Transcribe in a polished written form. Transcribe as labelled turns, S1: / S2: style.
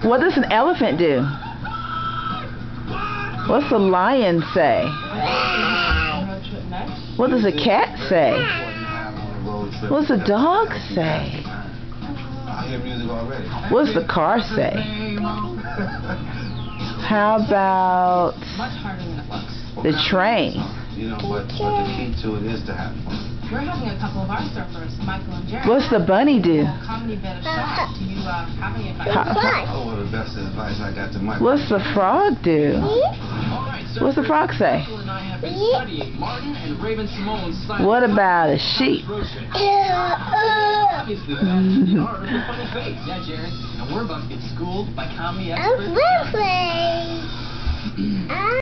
S1: What does an elephant do? What's the lion say? What does a cat say? What's the dog say? What's the car say? How about the train?
S2: But the key to it is to have fun.
S3: We're having a couple of our surfers, Michael and Jerry.
S1: What's the bunny do?
S3: Comedy bit of shot. Do you have any advice?
S2: Oh, well, the best advice I got to Michael.
S1: What's the frog do? What's the frog say? What about a sheep?
S3: And we're about to get schooled by comedy experts.